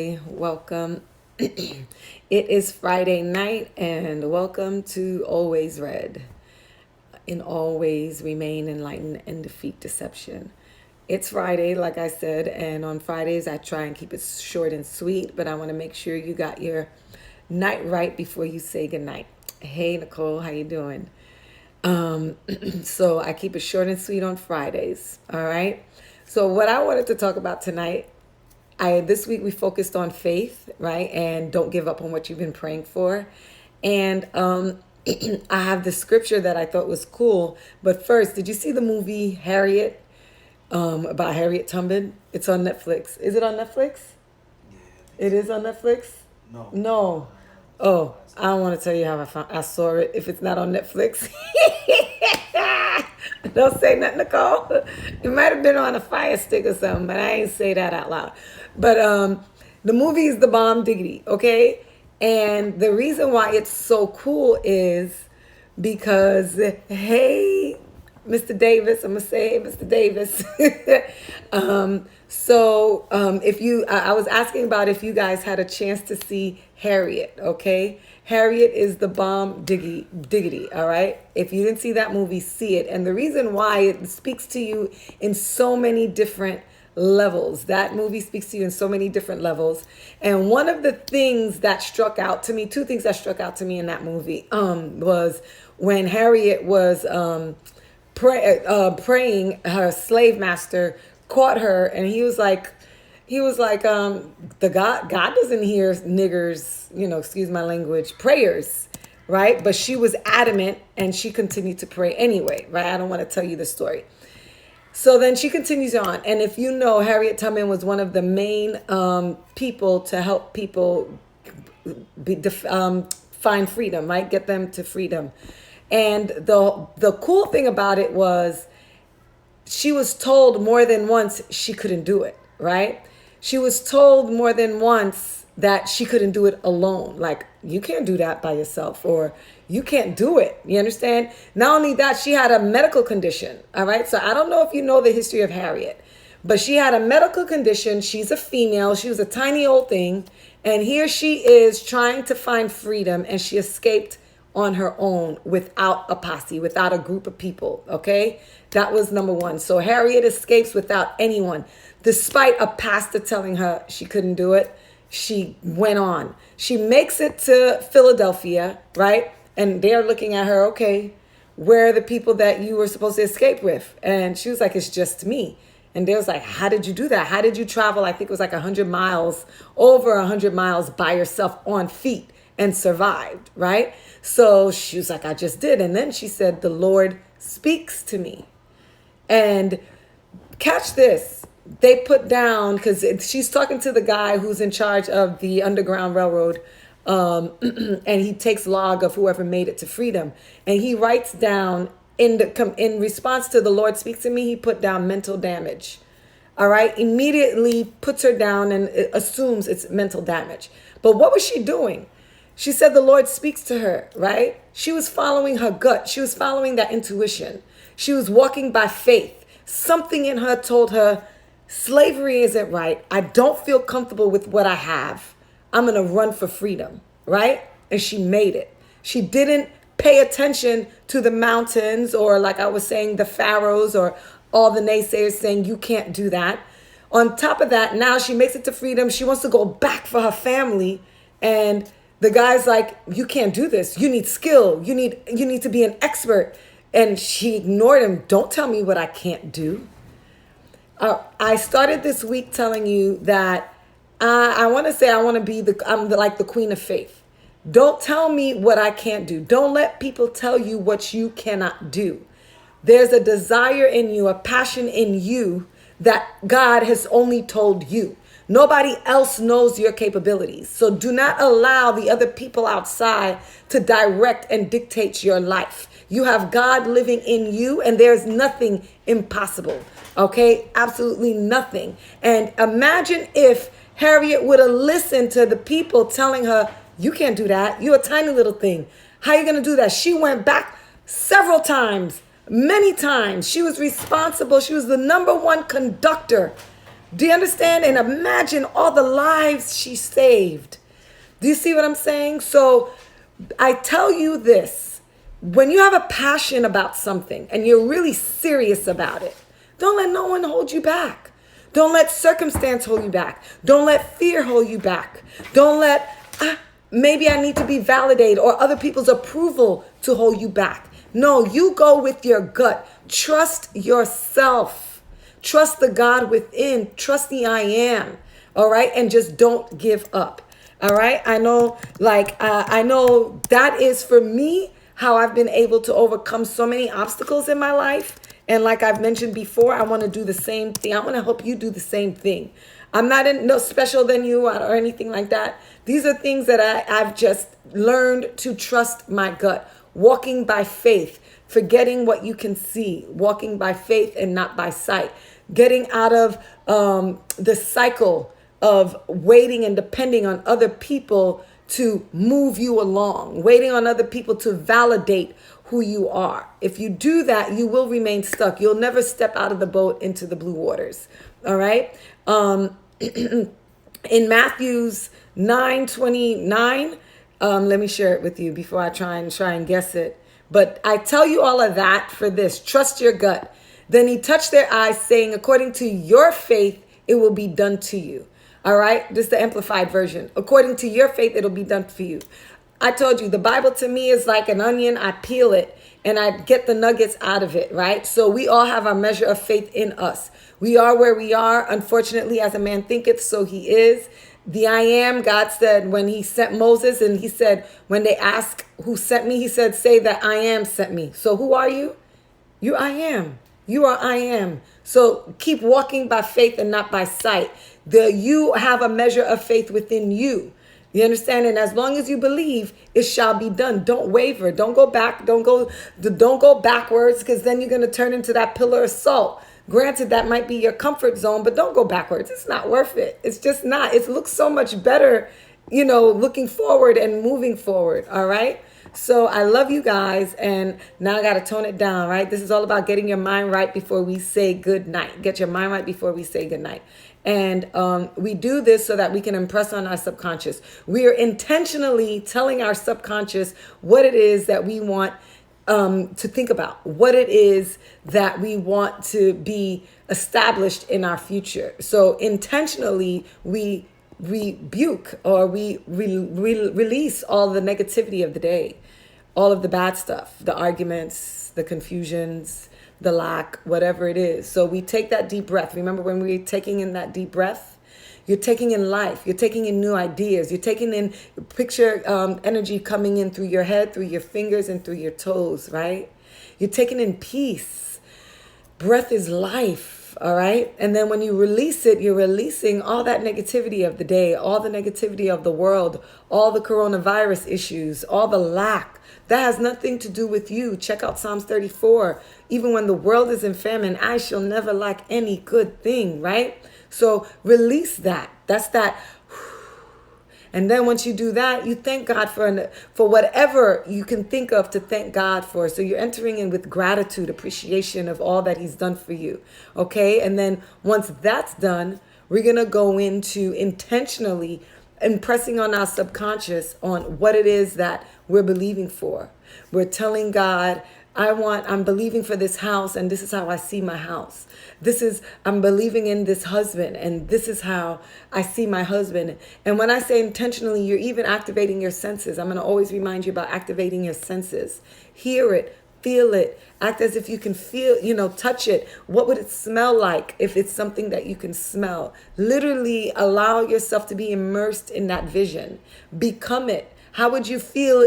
Welcome. It is Friday night, and welcome to Always Red. In all ways, remain enlightened and defeat deception. It's Friday, like I said, and on Fridays I try and keep it short and sweet, but I want to make sure you got your night right before you say goodnight. Hey, Nicole, how you doing? So I keep it short and sweet on Fridays. All right. So what I wanted to talk about tonight, this week we focused on faith, right? And don't give up on what you've been praying for. And I have the scripture that I thought was cool. But first, did you see the movie Harriet, about Harriet Tubman? It's on Netflix. Is it on Netflix? It is on Netflix? No. Oh, I don't want to tell you how I saw it. If it's not on Netflix, don't say nothing, Nicole. It might have been on a Fire Stick or something, but I ain't say that out loud. But the movie is the bomb diggity, okay? And the reason why it's so cool is because, hey, Mr. Davis, I'm gonna say, hey, Mr. Davis. If you, I was asking about if you guys had a chance to see Harriet, okay? Harriet is the bomb diggity, all right? If you didn't see that movie, see it. And the reason why it speaks to you in so many different levels. That movie speaks to you in so many different levels. And one of the things that struck out to me, two things that struck out to me in that movie, was when Harriet was praying, her slave master caught her, and he was like, the God doesn't hear niggers, excuse my language, prayers, right? But she was adamant, and she continued to pray anyway, right? I don't want to tell you the story. So then she continues on, and if you know, Harriet Tubman was one of the main people to help people find freedom, right? Get them to freedom. And the cool thing about it was she was told more than once she couldn't do it, right? She was told more than once that she couldn't do it alone. Like, you can't do that by yourself, or you can't do it. You understand? Not only that, she had a medical condition, all right? So I don't know if you know the history of Harriet, but she had a medical condition. She's a female. She was a tiny old thing. And here she is trying to find freedom, and she escaped on her own without a posse, without a group of people, okay? That was number one. So Harriet escapes without anyone. Despite a pastor telling her she couldn't do it, she went on. She makes it to Philadelphia, right? And they're looking at her, okay, where are the people that you were supposed to escape with? And she was like, it's just me. And they was like, how did you do that? How did you travel? I think it was like 100 miles, over 100 miles by yourself on feet, and survived, right? So she was like, I just did. And then she said, the Lord speaks to me. And catch this. They put down, because she's talking to the guy who's in charge of the Underground Railroad, and he takes log of whoever made it to freedom. And he writes down, in response to the Lord speaks to me, he put down mental damage. All right, immediately puts her down and assumes it's mental damage. But what was she doing? She said the Lord speaks to her, right? She was following her gut. She was following that intuition. She was walking by faith. Something in her told her, slavery isn't right. I don't feel comfortable with what I have. I'm going to run for freedom, right? And she made it. She didn't pay attention to the mountains, or, like I was saying, the pharaohs, or all the naysayers saying you can't do that. On top of that, now she makes it to freedom. She wants to go back for her family, and the guy's like, you can't do this. You need skill. You need to be an expert. And she ignored him. Don't tell me what I can't do. I started this week telling you that I want to say I'm like the queen of faith. Don't tell me what I can't do. Don't let people tell you what you cannot do. There's a desire in you, a passion in you that God has only told you. Nobody else knows your capabilities. So do not allow the other people outside to direct and dictate your life. You have God living in you, and there's nothing impossible. Okay? Absolutely nothing. And imagine if Harriet would have listened to the people telling her, you can't do that. You're a tiny little thing. How are you going to do that? She went back several times, many times. She was responsible. She was the number one conductor Do you understand? And imagine all the lives she saved. Do you see what I'm saying? So I tell you this, when you have a passion about something and you're really serious about it, don't let no one hold you back. Don't let circumstance hold you back. Don't let fear hold you back. Don't let, maybe I need to be validated or other people's approval to hold you back. No, you go with your gut. Trust yourself. Trust the God within. Trust the I am. All right. And just don't give up. All right. I know, I know that is for me how I've been able to overcome so many obstacles in my life. And like I've mentioned before, I want to do the same thing. I want to help you do the same thing. I'm not no special than you or anything like that. These are things that I've just learned to trust my gut. Walking by faith, forgetting what you can see, walking by faith and not by sight, getting out of the cycle of waiting and depending on other people to move you along, waiting on other people to validate who you are. If you do that, you will remain stuck. You'll never step out of the boat into the blue waters. All right. In Matthew's 9:29, let me share it with you before I try and guess it. But I tell you all of that for this. Trust your gut. Then he touched their eyes, saying, according to your faith, it will be done to you. All right. This is the amplified version. According to your faith, it'll be done for you. I told you the Bible to me is like an onion. I peel it and I get the nuggets out of it, right? So we all have our measure of faith in us. We are where we are. Unfortunately, as a man thinketh, so he is. The I am, God said when he sent Moses, and he said, when they ask who sent me, he said, say that I am sent me. So who are you? You I am. You are I am. So keep walking by faith and not by sight. You have a measure of faith within you. You understand? And as long as you believe, it shall be done. Don't waver. Don't go back. Don't go backwards, because then you're going to turn into that pillar of salt. Granted, that might be your comfort zone, but don't go backwards. It's not worth it. It's just not. It looks so much better, looking forward and moving forward. All right. So I love you guys. And now I got to tone it down, right? This is all about getting your mind right before we say good night. Get your mind right before we say good night. And we do this so that we can impress on our subconscious. We are intentionally telling our subconscious what it is that we want to think about, what it is that we want to be established in our future. So intentionally, we rebuke or we release all the negativity of the day, all of the bad stuff, the arguments, the confusions, the lack, whatever it is. So we take that deep breath. Remember when we're taking in that deep breath? You're taking in life. You're taking in new ideas. You're taking in picture energy coming in through your head, through your fingers, and through your toes, right? You're taking in peace. Breath is life, all right? And then when you release it, you're releasing all that negativity of the day, all the negativity of the world, all the coronavirus issues, all the lack. That has nothing to do with you. Check out Psalms 34. Even when the world is in famine, I shall never lack any good thing, right? So release that. That's that. And then once you do that, you thank God for whatever you can think of to thank God for. So you're entering in with gratitude, appreciation of all that he's done for you. Okay. And then once that's done, we're going to go into intentionally impressing on our subconscious on what it is that we're believing for. We're telling God, I'm believing for this house, and this is how I see my house. I'm believing in this husband, and this is how I see my husband. And when I say intentionally, you're even activating your senses. I'm going to always remind you about activating your senses. Hear it, feel it, act as if you can feel, touch it. What would it smell like if it's something that you can smell? Literally allow yourself to be immersed in that vision. Become it. How would you feel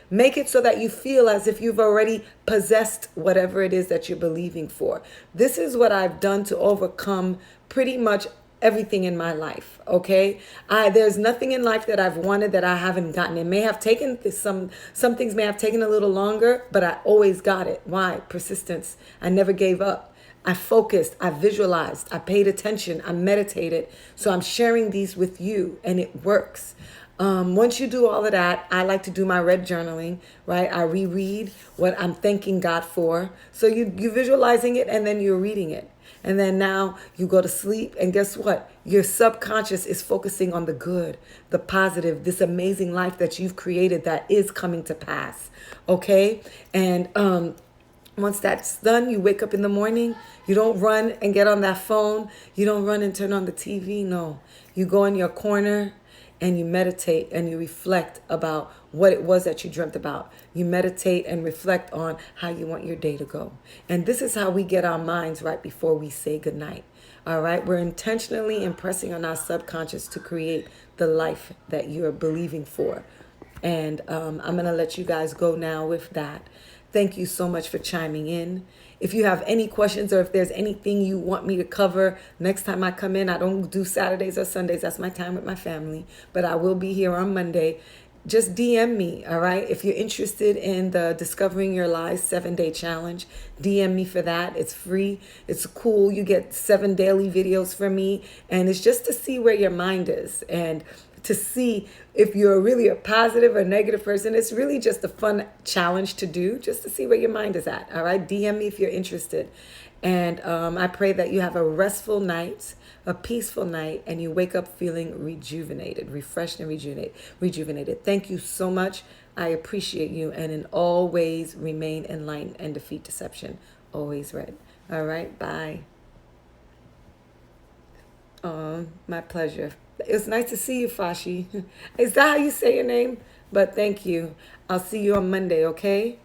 make it so that you feel as if you've already possessed whatever it is that you're believing for. This is what I've done to overcome pretty much everything in my life. Okay. There's nothing in life that I've wanted that I haven't gotten. It may have taken some things may have taken a little longer, but I always got it. Why? Persistence. I never gave up. I focused, I visualized, I paid attention, I meditated. So I'm sharing these with you, and it works. Once you do all of that, I like to do my red journaling, right? I reread what I'm thanking God for. So you're visualizing it, and then you're reading it. And then now you go to sleep, and guess what? Your subconscious is focusing on the good, the positive, this amazing life that you've created that is coming to pass. Okay? And once that's done, you wake up in the morning. You don't run and get on that phone. You don't run and turn on the TV. No. You go in your corner and you meditate and you reflect about what it was that you dreamt about. You meditate and reflect on how you want your day to go. And this is how we get our minds right before we say goodnight. All right? We're intentionally impressing on our subconscious to create the life that you're believing for. And I'm going to let you guys go now with that. Thank you so much for chiming in. If you have any questions or if there's anything you want me to cover next time I come in, I don't do Saturdays or Sundays. That's my time with my family. But I will be here on Monday. Just DM me, all right? If you're interested in the Discovering Your Lies 7-Day Challenge, DM me for that. It's free. It's cool. You get 7 daily videos from me. And it's just to see where your mind is and to see if you're really a positive or negative person. It's really just a fun challenge to do, just to see where your mind is at. All right, DM me if you're interested. And I pray that you have a restful night, a peaceful night, and you wake up feeling rejuvenated, refreshed and rejuvenated. Thank you so much. I appreciate you. And in all ways, remain enlightened and defeat deception. Always red. All right, bye. My pleasure. It's nice to see you, Fashi. Is that how you say your name? But thank you. I'll see you on Monday, okay?